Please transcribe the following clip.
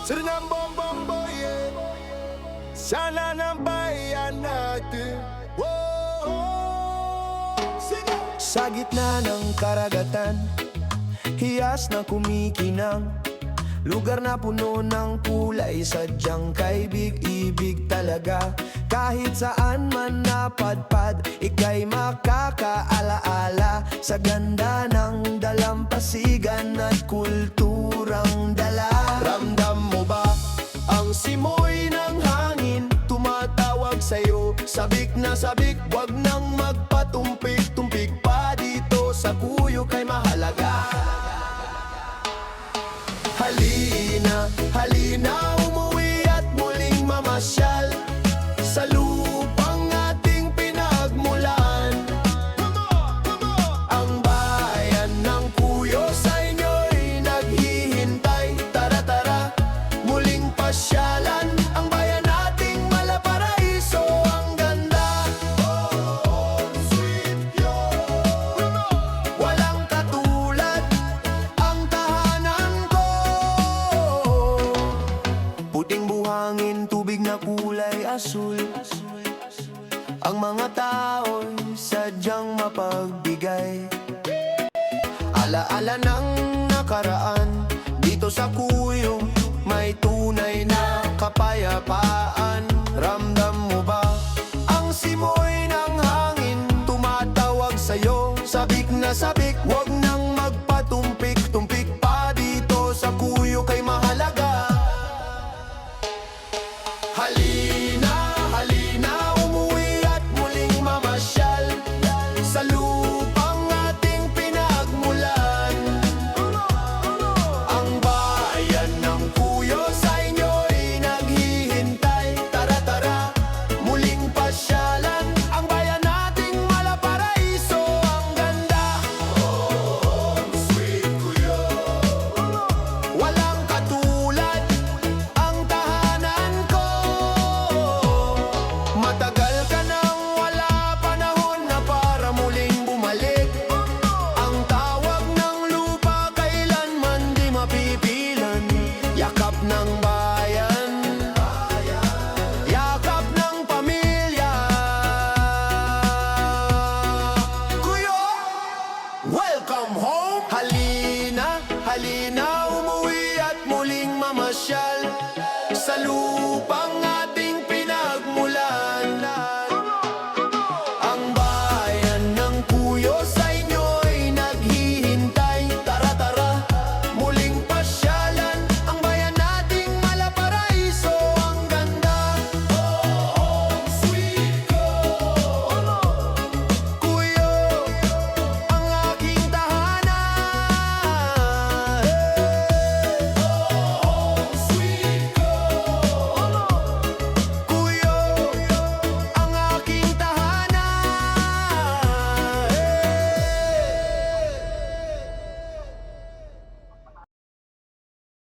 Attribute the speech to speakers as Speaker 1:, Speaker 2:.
Speaker 1: Suriname bombong yeah. Sana ng bayan natin. Sa gitna ng karagatan, hiyas na kumikinang, lugar na puno ng kulay, sadyang kaibig-ibig talaga. Kahit saan man napadpad, ika'y makakaalaala sa ganda ng dalampasigan at kulturang dala. Ramdam mo ba ang simoy ng hangin tumatawag sa'yo? Sabik na sabik, wag nang magpatumpik-tumpik pa dito sa Cuyo kay mahalaga. Halina, halina, umuwi at muling mamasyal sa lupang ating pinagmulan. Ang bayan ng Cuyo sa inyo'y naghihintay. Tara, tara, muling pasyalan ang bayan nating Malaparaiso. Ang ganda, sweet yun, walang katulad ang tahanan ko. Puting buhangin, tubig na kulay asul, ang mga tao'y sadyang mapagbigay. Alaala ng nakaraan, dito sa Cuyo may tunay na kapayapaan. Ramdam mo ba ang simoy ng hangin tumatawag sa'yo? Sabik na sabik, wag nang magpatumpik-tumpik pa dito sa Cuyo kay mahalaga. Halina, halina, umuwi at muling mamasyal sa lupang ating pinagmulan. Ang bayan ng Cuyo sa inyo'y naghihintay. Tara, tara, muling pasyalan ang bayan nating Malaparaiso. Ang ganda, sweet Cuyo, walang katulad ang tahanan ko. Matagal ka nang wala, panahon na para muling bumalik. Ang tawag ng lupa kailanman di mapipilan. Yakap ng bayan, yakap ng pamilya. Cuyo, welcome home! Halina, halina, umuwi at muling mamasyal sa lupa